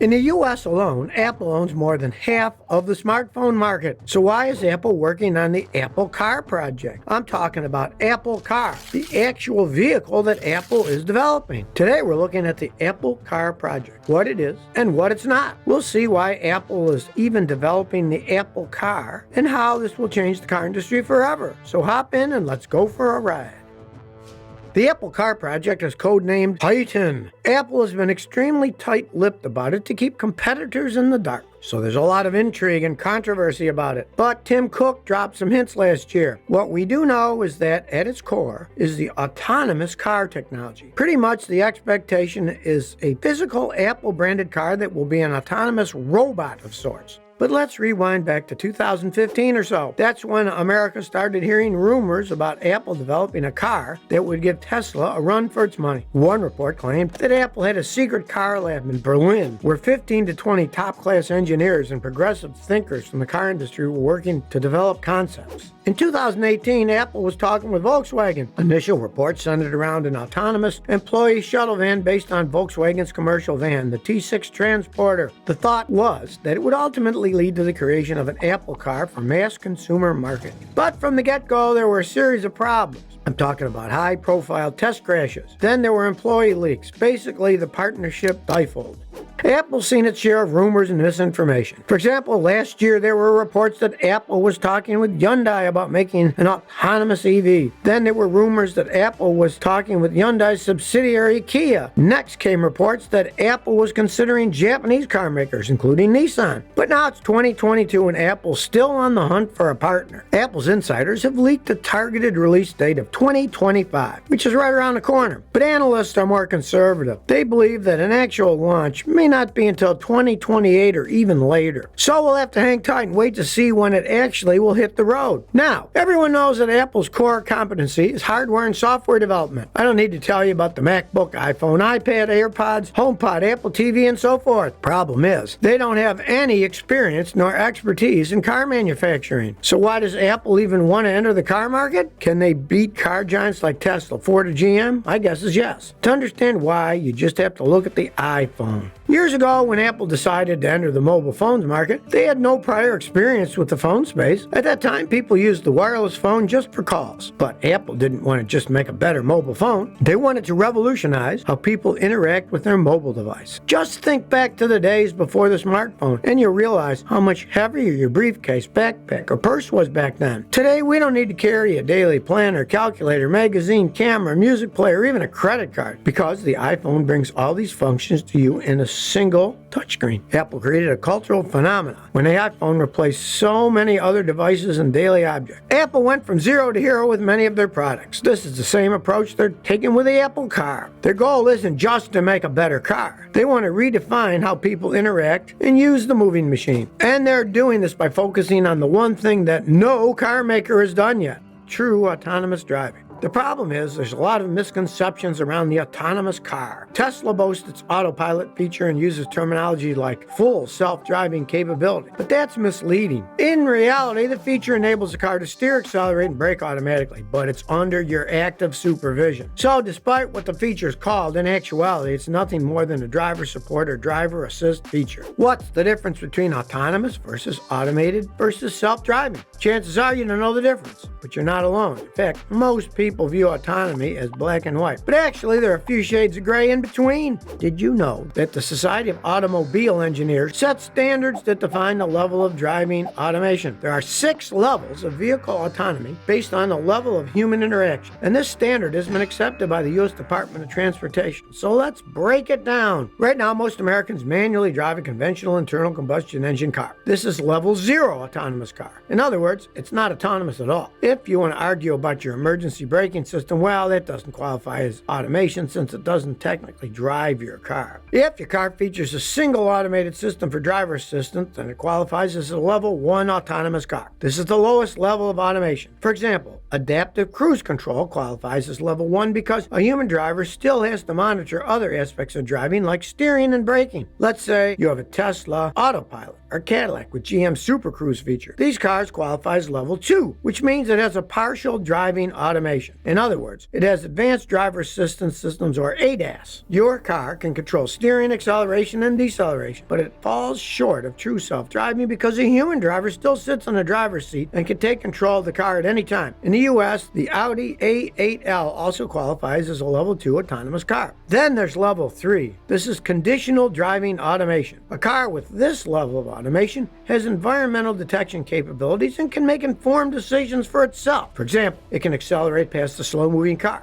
In the US alone, Apple owns more than half of the smartphone market. So why is Apple working on the Apple Car project? I'm talking about Apple Car, the actual vehicle that Apple is developing. Today we're looking at the Apple Car project, what it is and what it's not. We'll see why Apple is even developing the Apple Car and how this will change the car industry forever. So hop in and let's go for a ride. The Apple Car project is codenamed Titan. Apple has been extremely tight-lipped about it to keep competitors in the dark. So there's a lot of intrigue and controversy about it. But Tim Cook dropped some hints last year. What we do know is that at its core is the autonomous car technology. Pretty much the expectation is a physical Apple-branded car that will be an autonomous robot of sorts. But let's rewind back to 2015 or so. That's when America started hearing rumors about Apple developing a car that would give Tesla a run for its money. One report claimed that Apple had a secret car lab in Berlin where 15 to 20 top-class engineers and progressive thinkers from the car industry were working to develop concepts. In 2018, Apple was talking with Volkswagen. Initial reports centered around an autonomous employee shuttle van based on Volkswagen's commercial van, the T6 Transporter. The thought was that it would ultimately lead to the creation of an Apple Car for mass consumer market. But from the get-go, there were a series of problems. I'm talking about high-profile test crashes. Then there were employee leaks. Basically, the partnership stifled. Apple's seen its share of rumors and misinformation. For example, last year there were reports that Apple was talking with Hyundai about making an autonomous EV. Then there were rumors that Apple was talking with Hyundai's subsidiary Kia. Next came reports that Apple was considering Japanese car makers, including Nissan. But now it's 2022 and Apple's still on the hunt for a partner. Apple's insiders have leaked a targeted release date of 2025, which is right around the corner. But analysts are more conservative. They believe that an actual launch may not be until 2028 or even later. So we'll have to hang tight and wait to see when it actually will hit the road. Now, everyone knows that Apple's core competency is hardware and software development. I don't need to tell you about the MacBook, iPhone, iPad, AirPods, HomePod, Apple TV, and so forth. Problem is, they don't have any experience nor expertise in car manufacturing. So why does Apple even want to enter the car market? Can they beat car giants like Tesla, Ford, or GM? I guess is yes. To understand why, you just have to look at the iPhone. Years ago, when Apple decided to enter the mobile phones market, they had no prior experience with the phone space. At that time, people used the wireless phone just for calls. But Apple didn't want to just make a better mobile phone. They wanted to revolutionize how people interact with their mobile device. Just think back to the days before the smartphone, and you'll realize how much heavier your briefcase, backpack, or purse was back then. Today, we don't need to carry a daily planner, calculator, magazine, camera, music player, or even a credit card, because the iPhone brings all these functions to you in a single touchscreen. Apple created a cultural phenomenon when the iPhone replaced so many other devices and daily objects. Apple went from zero to hero with many of their products. This is the same approach they're taking with the Apple Car. Their goal isn't just to make a better car. They want to redefine how people interact and use the moving machine. And they're doing this by focusing on the one thing that no car maker has done yet: true autonomous driving. The problem is there's a lot of misconceptions around the autonomous car. Tesla boasts its autopilot feature and uses terminology like full self-driving capability, but that's misleading. In reality, the feature enables the car to steer, accelerate, and brake automatically, but it's under your active supervision. So despite what the feature is called, in actuality, it's nothing more than a driver support or driver assist feature. What's the difference between autonomous versus automated versus self-driving? Chances are you don't know the difference, but you're not alone. In fact, most people view autonomy as black and white, but actually there are a few shades of gray in between. Did you know that the Society of Automobile Engineers sets standards that define the level of driving automation? There are 6 levels of vehicle autonomy based on the level of human interaction, and this standard has been accepted by the U.S. Department of Transportation. So let's break it down. Right now, most Americans manually drive a conventional internal combustion engine car. This is level 0 autonomous car. In other words, it's not autonomous at all. If you want to argue about your emergency braking system, well, that doesn't qualify as automation since it doesn't technically drive your car. If your car features a single automated system for driver assistance, then it qualifies as a level 1 autonomous car. This is the lowest level of automation. For example, adaptive cruise control qualifies as level 1 because a human driver still has to monitor other aspects of driving like steering and braking. Let's say you have a Tesla Autopilot or Cadillac with GM Super Cruise feature. These cars qualify as level 2, which means it has a partial driving automation. In other words, it has advanced driver assistance systems, or ADAS. Your car can control steering, acceleration, and deceleration, but it falls short of true self-driving because a human driver still sits in the driver's seat and can take control of the car at any time. In the US, the Audi A8L also qualifies as a level 2 autonomous car. Then there's level 3. This is conditional driving automation. A car with this level of automation has environmental detection capabilities and can make informed decisions for itself. For example, it can accelerate past a slow-moving car.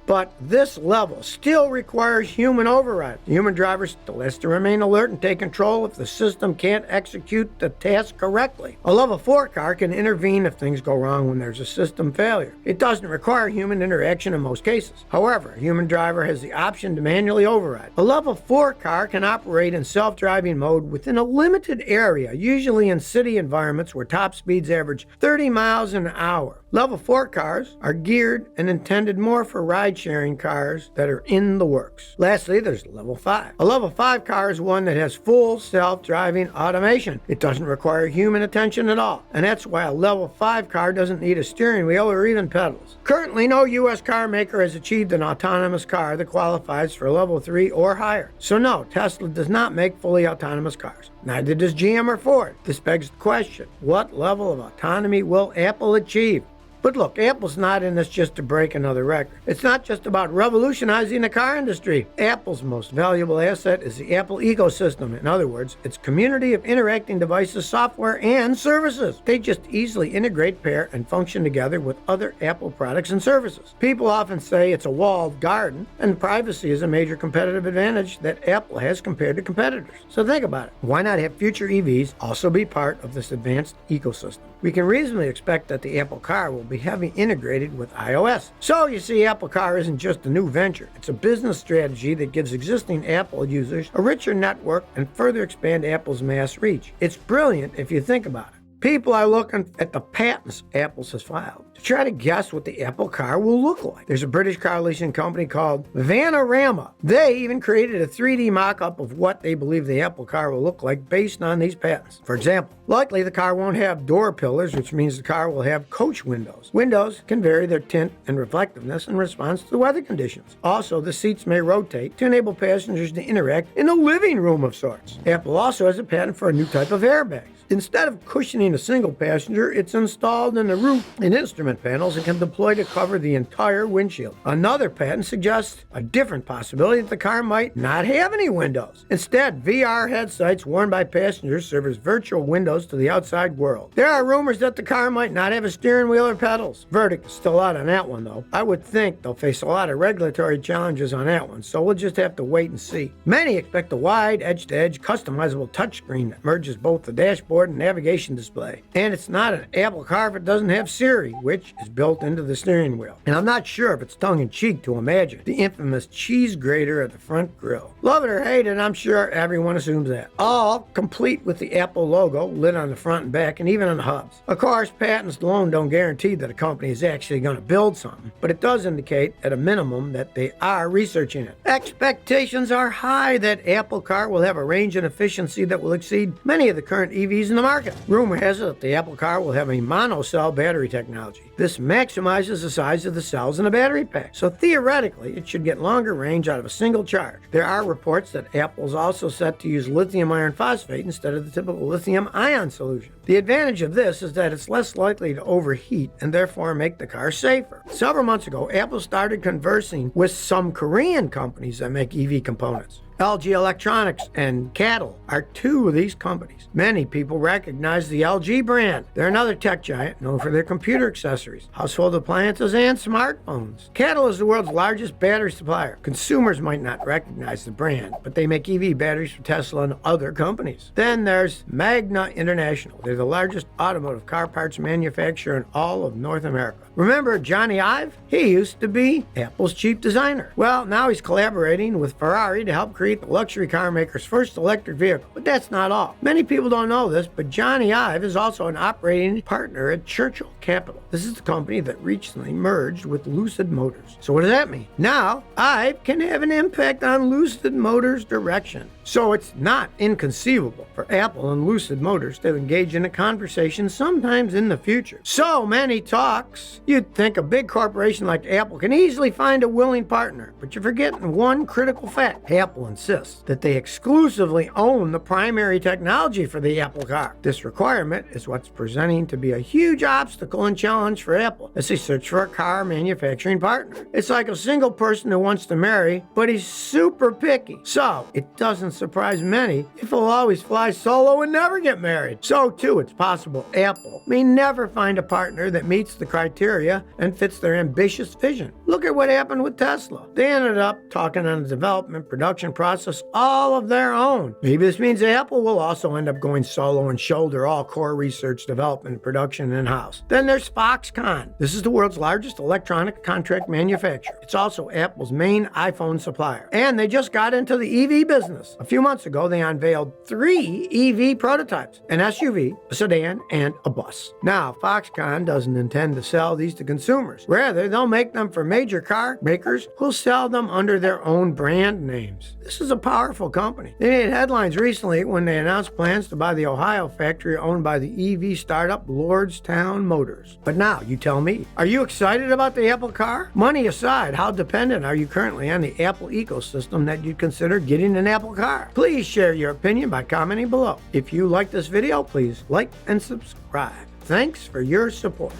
But this level still requires human override. The human driver still has to remain alert and take control if the system can't execute the task correctly. A level 4 car can intervene if things go wrong when there's a system failure. It doesn't require human interaction in most cases. However, a human driver has the option to manually override. A level 4 car can operate in self-driving mode within a limited area, usually in city environments where top speeds average 30 miles an hour. Level 4 cars are geared and intended more for ride-sharing cars that are in the works. Lastly, there's level 5. A level 5 car is one that has full self-driving automation. It doesn't require human attention at all, and that's why a level 5 car doesn't need a steering wheel or even pedals. Currently, no U.S. car maker has achieved an autonomous car that qualifies for level 3 or higher. So no, Tesla does not make fully autonomous cars. Neither does GM or Ford. This begs the question, what level of autonomy will Apple achieve? But look, Apple's not in this just to break another record. It's not just about revolutionizing the car industry. Apple's most valuable asset is the Apple ecosystem. In other words, its community of interacting devices, software, and services. They just easily integrate, pair, and function together with other Apple products and services. People often say it's a walled garden, and privacy is a major competitive advantage that Apple has compared to competitors. So think about it. Why not have future EVs also be part of this advanced ecosystem? We can reasonably expect that the Apple car will be heavily integrated with iOS. So you see, Apple Car isn't just a new venture. It's a business strategy that gives existing Apple users a richer network and further expand Apple's mass reach. It's brilliant if you think about it. People are looking at the patents Apple has filed to try to guess what the Apple car will look like. There's a British car leasing company called Vanarama. They even created a 3D mock-up of what they believe the Apple car will look like based on these patents. For example, likely the car won't have door pillars, which means the car will have coach windows. Windows can vary their tint and reflectiveness in response to the weather conditions. Also, the seats may rotate to enable passengers to interact in a living room of sorts. Apple also has a patent for a new type of airbags. Instead of cushioning a single passenger, it's installed in the roof and instrument panels and can deploy to cover the entire windshield. Another patent suggests a different possibility that the car might not have any windows. Instead, VR headsets worn by passengers serve as virtual windows to the outside world. There are rumors that the car might not have a steering wheel or pedals. Verdict is still out on that one, though. I would think they'll face a lot of regulatory challenges on that one, so we'll just have to wait and see. Many expect a wide, edge-to-edge, customizable touchscreen that merges both the dashboard and navigation display. And it's not an Apple car if it doesn't have Siri, which is built into the steering wheel. And I'm not sure if it's tongue-in-cheek to imagine the infamous cheese grater at the front grille. Love it or hate it, I'm sure everyone assumes that. All complete with the Apple logo lit on the front and back and even on the hubs. Of course, patents alone don't guarantee that a company is actually going to build something, but it does indicate at a minimum that they are researching it. Expectations are high that Apple car will have a range and efficiency that will exceed many of the current EVs in the market. Rumor has it that the Apple car will have a monocell battery technology. This maximizes the size of the cells in a battery pack, so theoretically it should get longer range out of a single charge. There are reports that Apple's also set to use lithium iron phosphate instead of the typical lithium ion solution. The advantage of this is that it's less likely to overheat and therefore make the car safer. Several months ago, Apple started conversing with some Korean companies that make EV components. LG Electronics and Cattle are two of these companies. Many people recognize the LG brand. They're another tech giant known for their computer accessories, household appliances, and smartphones. Cattle is the world's largest battery supplier. Consumers might not recognize the brand, but they make EV batteries for Tesla and other companies. Then there's Magna International. They're the largest automotive car parts manufacturer in all of North America. Remember Johnny Ive? He used to be Apple's chief designer. Well, now he's collaborating with Ferrari to help create the luxury car maker's first electric vehicle. But that's not all. Many people don't know this, but Johnny Ive is also an operating partner at Churchill Capital. This is the company that recently merged with Lucid Motors. So what does that mean? Now, Ive can have an impact on Lucid Motors' direction. So it's not inconceivable for Apple and Lucid Motors to engage in a conversation sometimes in the future. So many talks, you'd think a big corporation like Apple can easily find a willing partner. But you're forgetting one critical fact. Apple insists that they exclusively own the primary technology for the Apple car. This requirement is what's presenting to be a huge obstacle and challenge for Apple as they search for a car manufacturing partner. It's like a single person who wants to marry, but he's super picky. So it doesn't surprise many if he'll always fly solo and never get married. So too, it's possible Apple may never find a partner that meets the criteria and fits their ambitious vision. Look at what happened with Tesla. They ended up talking on a development production process all of their own. Maybe this means Apple will also end up going solo and shoulder all core research, development, and production in-house. Then there's Foxconn. This is the world's largest electronic contract manufacturer. It's also Apple's main iPhone supplier. And they just got into the EV business. A few months ago, they unveiled 3 EV prototypes, an SUV, a sedan, and a bus. Now, Foxconn doesn't intend to sell these to consumers. Rather, they'll make them for major car makers who'll sell them under their own brand names. This is a powerful company. They made headlines recently when they announced plans to buy the Ohio factory owned by the EV startup Lordstown Motors. But now, you tell me, are you excited about the Apple car? Money aside, how dependent are you currently on the Apple ecosystem that you'd consider getting an Apple car? Please share your opinion by commenting below. If you like this video, please like and subscribe. Thanks for your support.